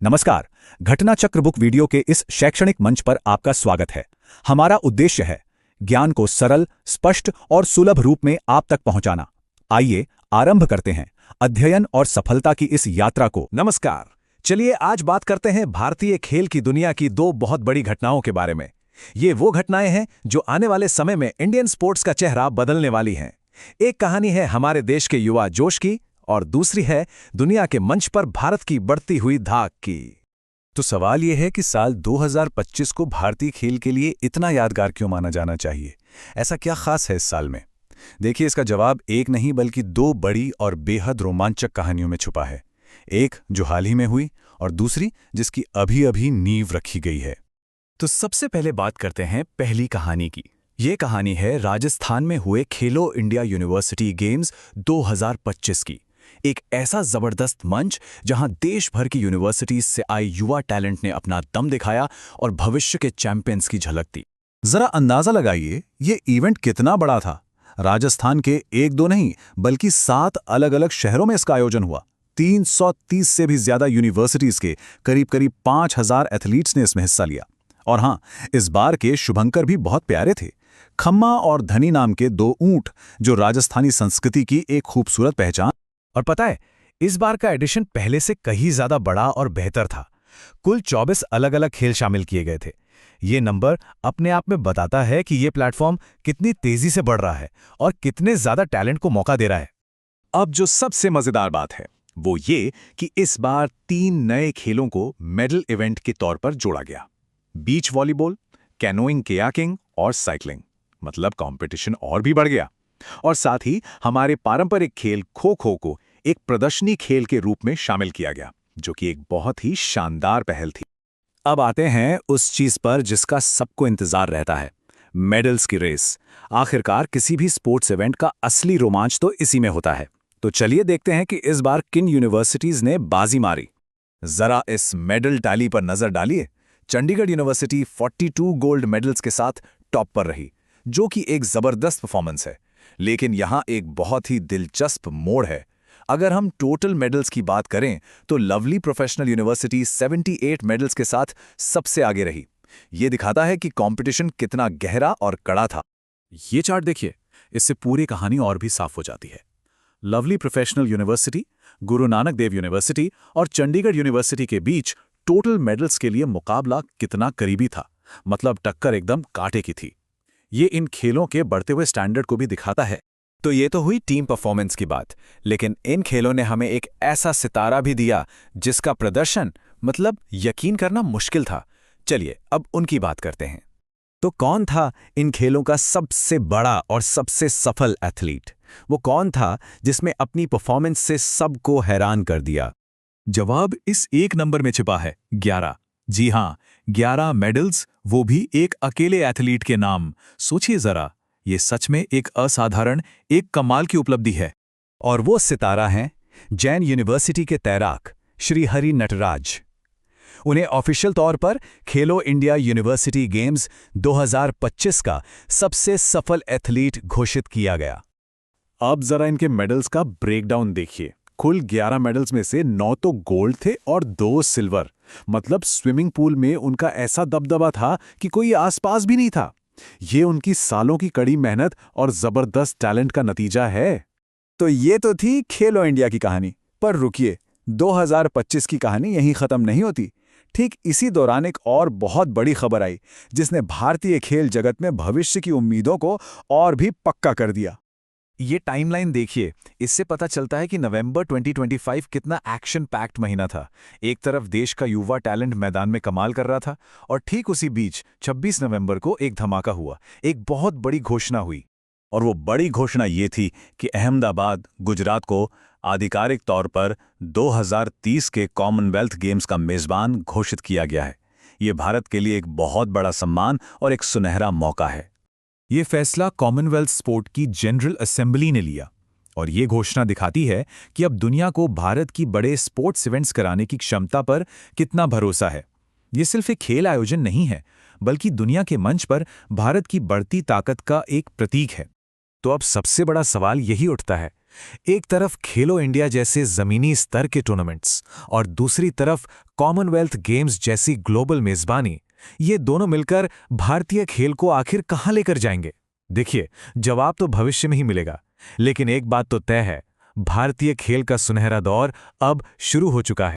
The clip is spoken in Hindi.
नमस्कार। घटना चक्र बुक वीडियो के इस शैक्षणिक मंच पर आपका स्वागत है। हमारा उद्देश्य है ज्ञान को सरल, स्पष्ट और सुलभ रूप में आप तक पहुंचाना। आइए आरंभ करते हैं अध्ययन और सफलता की इस यात्रा को। नमस्कार। चलिए आज बात करते हैं भारतीय खेल की दुनिया की दो बहुत बड़ी घटनाओं के बारे में। ये वो घटनाएं हैं जो आने वाले समय में इंडियन स्पोर्ट्स का चेहरा बदलने वाली हैं। एक कहानी है हमारे देश के युवा जोश की और दूसरी है दुनिया के मंच पर भारत की बढ़ती हुई धाक की। तो सवाल यह है कि साल 2025 को भारतीय खेल के लिए इतना यादगार क्यों माना जाना चाहिए? ऐसा क्या खास है इस साल में? देखिए, इसका जवाब एक नहीं बल्कि दो बड़ी और बेहद रोमांचक कहानियों में छुपा है। एक जो हाल ही में हुई और दूसरी जिसकी अभी अभी नींव रखी गई है। तो सबसे पहले बात करते हैं पहली कहानी की। ये कहानी है राजस्थान में हुए खेलो इंडिया यूनिवर्सिटी गेम्स 2025 की। एक ऐसा जबरदस्त मंच जहां देश भर की यूनिवर्सिटीज से आए युवा टैलेंट ने अपना दम दिखाया और भविष्य के चैंपियंस की झलक दी। जरा अंदाजा लगाइए, ये इवेंट कितना बड़ा था। राजस्थान के एक दो नहीं बल्कि 7 अलग अलग शहरों में इसका आयोजन हुआ। 330 से भी ज्यादा यूनिवर्सिटीज के करीब 5000 एथलीट्स ने इसमें हिस्सा लिया। और हां, इस बार के शुभंकर भी बहुत प्यारे थे। खम्मा और धनी नाम के दो ऊंट जो राजस्थानी संस्कृति की एक खूबसूरत पहचान। और पता है, इस बार का एडिशन पहले से कहीं ज्यादा बड़ा और बेहतर था। कुल 24 अलग अलग खेल शामिल किए गए थे। ये नंबर अपने आप में बताता है कि ये प्लेटफॉर्म कितनी तेजी से बढ़ रहा है और कितने ज्यादा टैलेंट को मौका दे रहा है। अब जो सबसे मजेदार बात है वो ये कि इस बार 3 नए खेलों को मेडल इवेंट के तौर पर जोड़ा गया। बीच वॉलीबॉल, कैनोइंग, कयाकिंग और साइकिलिंग। मतलब कंपटीशन और भी बढ़ गया। और साथ ही हमारे पारंपरिक खेल खो खो को एक प्रदर्शनी खेल के रूप में शामिल किया गया, जो कि एक बहुत ही शानदार पहल थी। अब आते हैं उस चीज पर जिसका सबको इंतजार रहता है, मेडल्स की रेस। आखिरकार किसी भी स्पोर्ट्स इवेंट का असली रोमांच तो इसी में होता है। तो चलिए देखते हैं कि इस बार किन यूनिवर्सिटीज ने बाजी मारी। जरा इस मेडल टैली पर नजर डालिए। चंडीगढ़ यूनिवर्सिटी 42 गोल्ड मेडल्स के साथ टॉप पर रही, जो कि एक जबरदस्त परफॉर्मेंस है। लेकिन यहां एक बहुत ही दिलचस्प मोड़ है। अगर हम टोटल मेडल्स की बात करें तो लवली प्रोफेशनल यूनिवर्सिटी 78 मेडल्स के साथ सबसे आगे रही। यह दिखाता है कि कंपटीशन कितना गहरा और कड़ा था। ये चार्ट देखिए, इससे पूरी कहानी और भी साफ हो जाती है। Lovely professional university, Guru Nanak Dev university और चंडीगढ़ यूनिवर्सिटी के बीच टोटल मेडल्स के लिए मुकाबला कितना करीबी था। मतलब टक्कर एकदम कांटे की थी। ये इन खेलों के बढ़ते हुए स्टैंडर्ड को भी दिखाता है। तो ये तो हुई टीम परफॉर्मेंस की बात, लेकिन इन खेलों ने हमें एक ऐसा सितारा भी दिया जिसका प्रदर्शन मतलब यकीन करना मुश्किल था। चलिए अब उनकी बात करते हैं। तो कौन था इन खेलों का सबसे बड़ा और सबसे सफल एथलीट? वो कौन था जिसमें अपनी परफॉर्मेंस से सबको हैरान कर दिया? जवाब इस एक नंबर में छिपा है, 11। जी हां, 11 मेडल्स, वो भी एक अकेले एथलीट के नाम। सोचिए जरा, ये सच में एक असाधारण, एक कमाल की उपलब्धि है। और वो सितारा हैं जैन यूनिवर्सिटी के तैराक श्री हरि नटराज। उन्हें ऑफिशियल तौर पर खेलो इंडिया यूनिवर्सिटी गेम्स 2025 का सबसे सफल एथलीट घोषित किया गया। अब जरा इनके मेडल्स का ब्रेकडाउन देखिए। कुल 11 मेडल्स में से 9 तो गोल्ड थे और 2 सिल्वर। मतलब स्विमिंग पूल में उनका ऐसा दबदबा था कि कोई आसपास भी नहीं था। ये उनकी सालों की कड़ी मेहनत और जबरदस्त टैलेंट का नतीजा है। तो ये तो थी खेलो इंडिया की कहानी। पर रुकिए, 2025 की कहानी यहीं खत्म नहीं होती। ठीक इसी दौरान एक और बहुत बड़ी खबर आई जिसने भारतीय खेल जगत में भविष्य की उम्मीदों को और भी पक्का कर दिया। ये टाइमलाइन देखिए, इससे पता चलता है कि नवंबर 2025 कितना एक्शन पैक्ड महीना था। एक तरफ देश का युवा टैलेंट मैदान में कमाल कर रहा था और ठीक उसी बीच 26 नवंबर को एक धमाका हुआ, एक बहुत बड़ी घोषणा हुई। और वो बड़ी घोषणा ये थी कि अहमदाबाद, गुजरात को आधिकारिक तौर पर 2030 के कॉमनवेल्थ गेम्स का मेजबान घोषित किया गया है। ये भारत के लिए एक बहुत बड़ा सम्मान और एक सुनहरा मौका है। ये फैसला कॉमनवेल्थ स्पोर्ट की जनरल असेंबली ने लिया और ये घोषणा दिखाती है कि अब दुनिया को भारत की बड़े स्पोर्ट्स इवेंट्स कराने की क्षमता पर कितना भरोसा है। ये सिर्फ एक खेल आयोजन नहीं है, बल्कि दुनिया के मंच पर भारत की बढ़ती ताकत का एक प्रतीक है। तो अब सबसे बड़ा सवाल यही उठता है एक तरफ खेलो इंडिया जैसे जमीनी स्तर के टूर्नामेंट्स और दूसरी तरफ कॉमनवेल्थ गेम्स जैसी ग्लोबल मेजबानी, ये दोनों मिलकर भारतीय खेल को आखिर कहां लेकर जाएंगे? देखिए, जवाब तो भविष्य में ही मिलेगा, लेकिन एक बात तो तय है, भारतीय खेल का सुनहरा दौर अब शुरू हो चुका है।